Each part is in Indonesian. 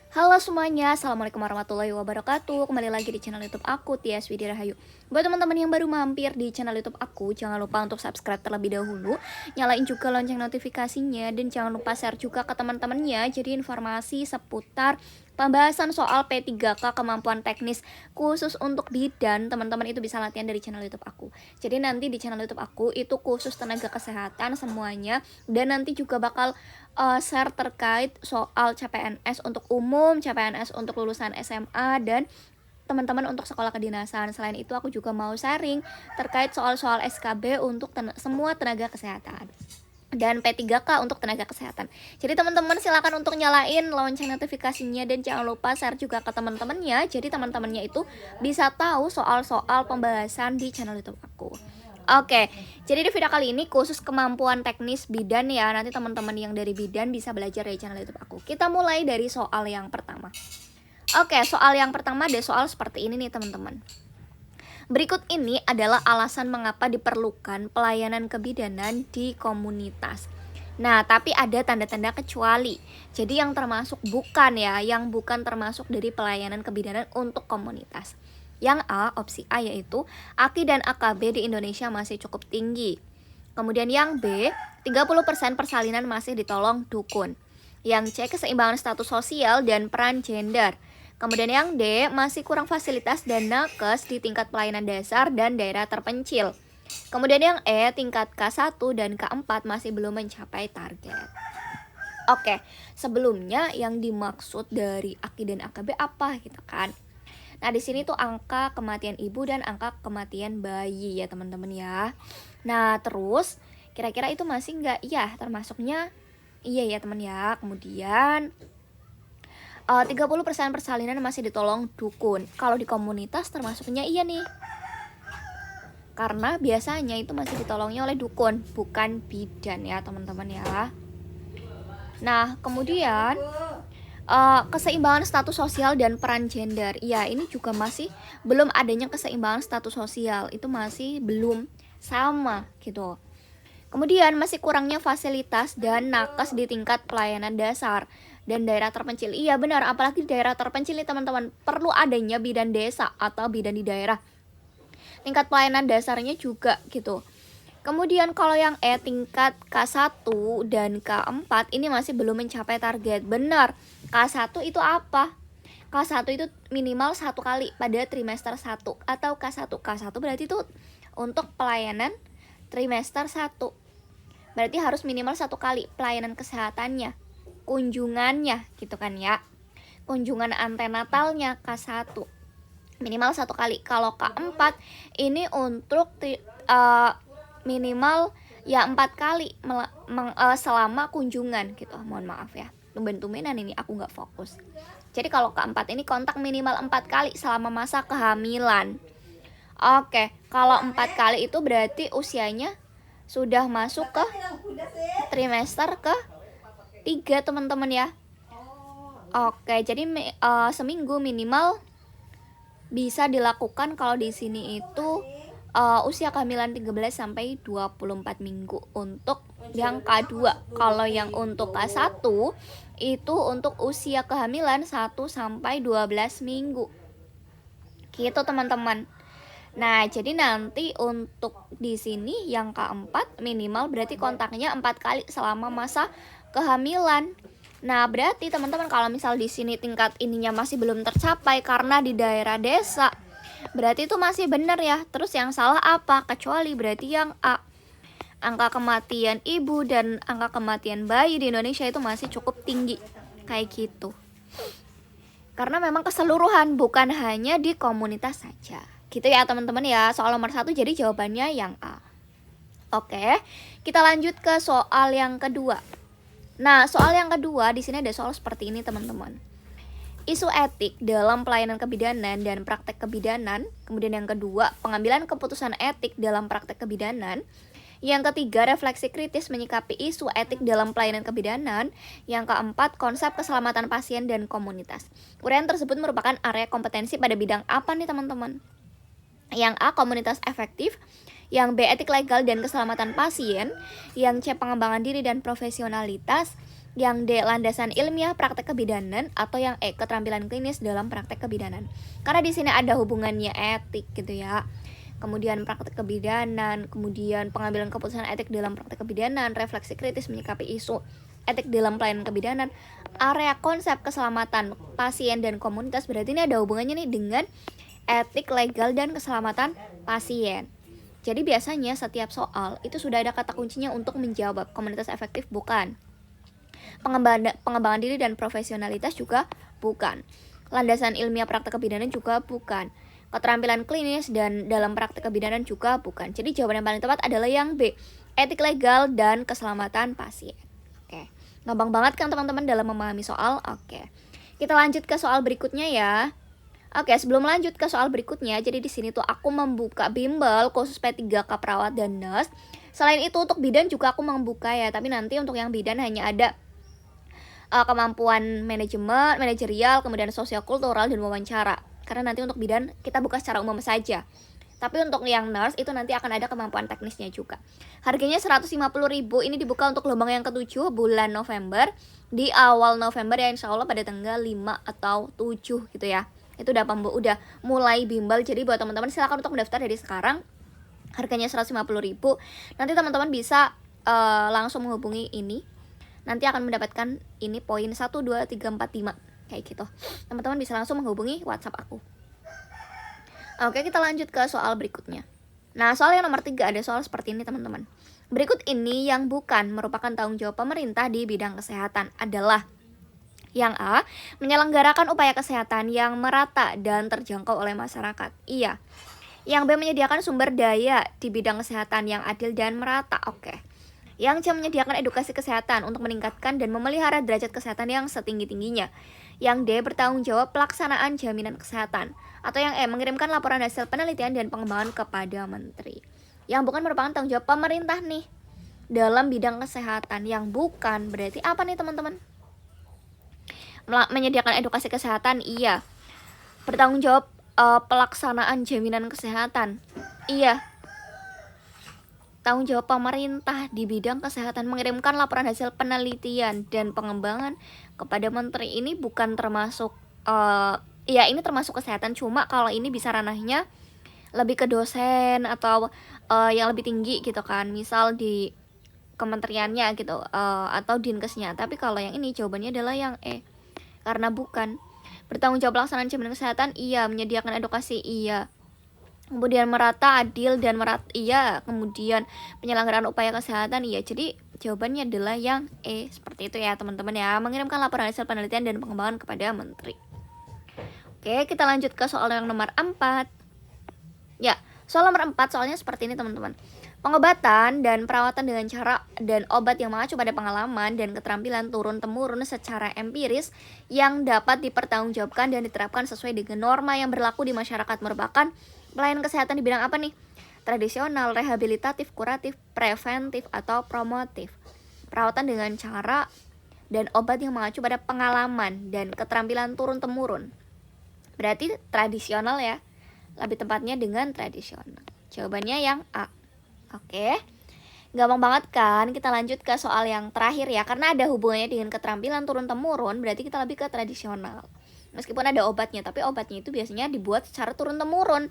Halo semuanya, Assalamualaikum warahmatullahi wabarakatuh. Kembali lagi di channel YouTube aku, Tias Widya Rahayu. Buat teman-teman yang baru mampir di channel YouTube aku, jangan lupa untuk subscribe terlebih dahulu, nyalain juga lonceng notifikasinya, dan jangan lupa share juga ke teman-temannya. Jadi informasi seputar pembahasan soal P3K kemampuan teknis khusus untuk bidan, teman-teman itu bisa latihan dari channel YouTube aku. Jadi nanti di channel YouTube aku itu khusus tenaga kesehatan semuanya, dan nanti juga bakal share terkait soal CPNS untuk umum, CPNS untuk lulusan SMA, dan teman-teman untuk sekolah kedinasan. Selain itu aku juga mau sharing terkait soal-soal SKB untuk semua tenaga kesehatan dan P3K untuk tenaga kesehatan. Jadi teman-teman silakan untuk nyalain lonceng notifikasinya, dan jangan lupa share juga ke teman-temannya. Jadi teman-temannya itu bisa tahu soal-soal pembahasan di channel YouTube aku. Oke, jadi di video kali ini khusus kemampuan teknis bidan ya. Nanti teman-teman yang dari bidan bisa belajar dari channel YouTube aku. Kita mulai dari soal yang pertama. Oke, soal yang pertama ada soal seperti ini nih teman-teman. Berikut ini adalah alasan mengapa diperlukan pelayanan kebidanan di komunitas. Nah, tapi ada tanda-tanda kecuali. Jadi yang termasuk bukan ya, yang bukan termasuk dari pelayanan kebidanan untuk komunitas. Yang A, opsi A yaitu AKI dan AKB di Indonesia masih cukup tinggi. Kemudian yang B, 30% persalinan masih ditolong dukun. Yang C, keseimbangan status sosial dan peran gender. Kemudian yang D, masih kurang fasilitas dan nakes di tingkat pelayanan dasar dan daerah terpencil. Kemudian yang E, tingkat K1 dan K4 masih belum mencapai target. Oke, sebelumnya yang dimaksud dari AKI dan AKB apa gitu kan? Nah, di sini tuh angka kematian ibu dan angka kematian bayi ya teman-teman ya. Nah, terus kira-kira itu masih nggak? Iya, termasuknya iya ya teman ya. Kemudian 30% persalinan masih ditolong dukun. Kalau di komunitas termasuknya iya nih. Karena biasanya itu masih ditolongnya oleh dukun, bukan bidan ya teman-teman ya. Nah, kemudian keseimbangan status sosial dan peran gender. Ya, ini juga masih belum adanya keseimbangan status sosial. Itu masih belum sama gitu. Kemudian masih kurangnya fasilitas dan nakes di tingkat pelayanan dasar dan daerah terpencil. Iya benar, apalagi di daerah terpencil nih teman-teman, perlu adanya bidan desa atau bidan di daerah. Tingkat pelayanan dasarnya juga gitu. Kemudian kalau yang E, tingkat K1 dan K4 ini masih belum mencapai target. Benar, K1 itu apa? K1 itu minimal 1 kali pada trimester 1 atau K1. K1 berarti itu untuk pelayanan trimester 1. Berarti harus minimal 1 kali pelayanan kesehatannya, kunjungannya gitu kan ya. Kunjungan antenatalnya K1 minimal 1 kali. Kalau K4 ini untuk minimal ya 4 kali selama kunjungan gitu. Mohon maaf ya, tumben-tumbenan ini aku nggak fokus. Jadi kalau K4 ini kontak minimal 4 kali selama masa kehamilan. Oke, kalau 4 kali itu berarti usianya sudah masuk ke trimester ke 3 teman-teman ya. Oke, jadi seminggu minimal bisa dilakukan kalau di sini itu usia kehamilan 13 sampai 24 minggu untuk yang K2. Kalau yang untuk K1 itu untuk usia kehamilan 1 sampai 12 minggu. Gitu teman-teman. Nah, jadi nanti untuk di sini yang K4 minimal berarti kontaknya 4 kali selama masa kehamilan. Nah, berarti teman-teman kalau misal di sini tingkat ininya masih belum tercapai karena di daerah desa, berarti itu masih benar ya. Terus yang salah apa? Kecuali berarti yang A. Angka kematian ibu dan angka kematian bayi di Indonesia itu masih cukup tinggi. Kayak gitu. Karena memang keseluruhan, bukan hanya di komunitas saja. Gitu ya teman-teman ya. Soal nomor 1 jadi jawabannya yang A. Oke, kita lanjut ke soal yang kedua. Nah, soal yang kedua di sini ada soal seperti ini teman-teman. Isu etik dalam pelayanan kebidanan dan praktek kebidanan. Kemudian yang kedua, pengambilan keputusan etik dalam praktek kebidanan. Yang ketiga, refleksi kritis menyikapi isu etik dalam pelayanan kebidanan. Yang keempat, konsep keselamatan pasien dan komunitas. Uraian tersebut merupakan area kompetensi pada bidang apa nih teman-teman? Yang A, komunitas efektif. Yang B, etik legal dan keselamatan pasien. Yang C, pengembangan diri dan profesionalitas. Yang D, landasan ilmiah praktek kebidanan, atau yang E, keterampilan klinis dalam praktek kebidanan. Karena di sini ada hubungannya etik gitu ya. Kemudian praktek kebidanan, kemudian pengambilan keputusan etik dalam praktek kebidanan, refleksi kritis menyikapi isu etik dalam pelayanan kebidanan, area konsep keselamatan pasien dan komunitas. Berarti ini ada hubungannya nih dengan etik, legal, dan keselamatan pasien. Jadi biasanya setiap soal itu sudah ada kata kuncinya untuk menjawab. Komunitas efektif bukan. Pengembangan diri dan profesionalitas juga bukan. Landasan ilmiah praktek kebidanan juga bukan. Keterampilan klinis dan dalam praktek kebidanan juga bukan. Jadi jawaban yang paling tepat adalah yang B, etik, legal, dan keselamatan pasien. Oke, gampang banget kan teman-teman dalam memahami soal. Oke, kita lanjut ke soal berikutnya ya. Oke, sebelum lanjut ke soal berikutnya, jadi di sini tuh aku membuka bimbel khusus P3K perawat dan nurse. Selain itu untuk bidan juga aku membuka ya, tapi nanti untuk yang bidan hanya ada kemampuan manajemen, manajerial, kemudian sosiokultural, dan wawancara. Karena nanti untuk bidan kita buka secara umum saja. Tapi untuk yang nurse itu nanti akan ada kemampuan teknisnya juga. Harganya 150.000, ini dibuka untuk gelombang yang ke-7 bulan November. Di awal November ya, insya Allah pada tanggal 5 atau 7 gitu ya. Itu udah mulai bimbel, jadi buat teman-teman silakan untuk mendaftar dari sekarang. Harganya 150.000. Nanti teman-teman bisa langsung menghubungi ini. Nanti akan mendapatkan ini poin 1, 2, 3, 4, 5 kayak gitu. Teman-teman bisa langsung menghubungi WhatsApp aku. Oke, kita lanjut ke soal berikutnya. Nah, soal yang nomor 3 ada soal seperti ini teman-teman. Berikut ini yang bukan merupakan tanggung jawab pemerintah di bidang kesehatan adalah: yang A, menyelenggarakan upaya kesehatan yang merata dan terjangkau oleh masyarakat. Iya. Yang B, menyediakan sumber daya di bidang kesehatan yang adil dan merata. Oke. Yang C, menyediakan edukasi kesehatan untuk meningkatkan dan memelihara derajat kesehatan yang setinggi-tingginya. Yang D, bertanggung jawab pelaksanaan jaminan kesehatan. Atau yang E, mengirimkan laporan hasil penelitian dan pengembangan kepada menteri. Yang bukan merupakan tanggung jawab pemerintah nih dalam bidang kesehatan. Yang bukan berarti apa nih teman-teman? Menyediakan edukasi kesehatan, iya. Bertanggung jawab pelaksanaan jaminan kesehatan, iya. Tanggung jawab pemerintah di bidang kesehatan mengirimkan laporan hasil penelitian dan pengembangan kepada menteri, ini bukan termasuk ya ini termasuk kesehatan, cuma kalau ini bisa ranahnya lebih ke dosen atau yang lebih tinggi gitu kan, misal di kementeriannya gitu atau dinkesnya. Tapi kalau yang ini jawabannya adalah yang E, karena bukan. Bertanggung jawab pelaksanaan jaminan kesehatan, iya. Menyediakan edukasi, iya. Kemudian merata, adil, dan iya. Kemudian penyelenggaraan upaya kesehatan, iya. Jadi jawabannya adalah yang E, seperti itu ya teman-teman ya. Mengirimkan laporan hasil penelitian dan pengembangan kepada menteri. Oke, kita lanjut ke soal yang nomor 4. Ya, soal nomor 4 soalnya seperti ini teman-teman. Pengobatan dan perawatan dengan cara dan obat yang mengacu pada pengalaman dan keterampilan turun-temurun secara empiris yang dapat dipertanggungjawabkan dan diterapkan sesuai dengan norma yang berlaku di masyarakat merupakan pelayanan kesehatan di bidang apa nih? Tradisional, rehabilitatif, kuratif, preventif, atau promotif. Perawatan dengan cara dan obat yang mengacu pada pengalaman dan keterampilan turun-temurun. Berarti tradisional ya, lebih tepatnya dengan tradisional. Jawabannya yang A. Oke, gampang banget kan? Kita lanjut ke soal yang terakhir ya. Karena ada hubungannya dengan keterampilan turun-temurun, berarti kita lebih ke tradisional. Meskipun ada obatnya, tapi obatnya itu biasanya dibuat secara turun-temurun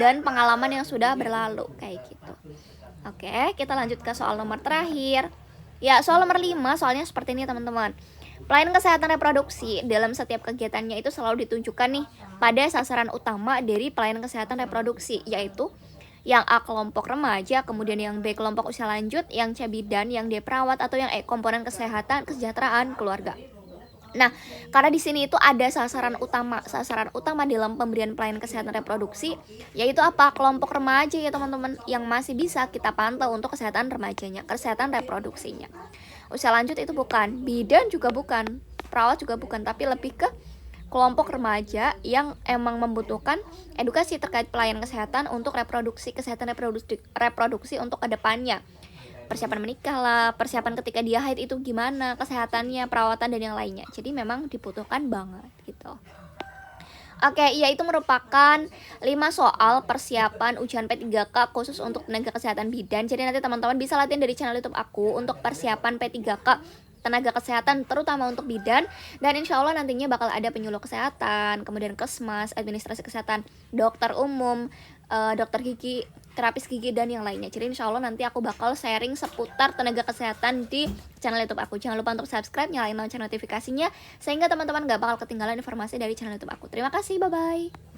dan pengalaman yang sudah berlalu, kayak gitu. Oke, kita lanjut ke soal nomor terakhir. Ya, soal nomor 5, soalnya seperti ini teman-teman. Pelayanan kesehatan reproduksi dalam setiap kegiatannya itu selalu ditunjukkan nih pada sasaran utama dari pelayanan kesehatan reproduksi, yaitu yang A, kelompok remaja, kemudian yang B, kelompok usia lanjut, yang C, bidan, yang D, perawat, atau yang E, komponen kesehatan kesejahteraan keluarga. Nah, karena di sini itu ada sasaran utama dalam pemberian pelayanan kesehatan reproduksi, yaitu apa? Kelompok remaja ya teman-teman, yang masih bisa kita pantau untuk kesehatan remajanya, kesehatan reproduksinya. Usia lanjut itu bukan, bidan juga bukan, perawat juga bukan, tapi lebih ke kelompok remaja yang emang membutuhkan edukasi terkait pelayanan kesehatan untuk kesehatan reproduksi untuk kedepannya. Persiapan menikah lah, persiapan ketika dia haid itu gimana, kesehatannya, perawatan, dan yang lainnya. Jadi memang dibutuhkan banget gitu. Oke, iya, itu merupakan 5 soal persiapan ujian P3K khusus untuk tenaga kesehatan bidan. Jadi nanti teman-teman bisa latihan dari channel YouTube aku untuk persiapan P3K tenaga kesehatan terutama untuk bidan, dan insya Allah nantinya bakal ada penyuluh kesehatan, kemudian kesmas, administrasi kesehatan, dokter umum, dokter gigi, terapis gigi, dan yang lainnya. Jadi insya Allah nanti aku bakal sharing seputar tenaga kesehatan di channel YouTube aku. Jangan lupa untuk subscribe, nyalain lonceng notifikasinya, sehingga teman-teman gak bakal ketinggalan informasi dari channel YouTube aku. Terima kasih, bye-bye.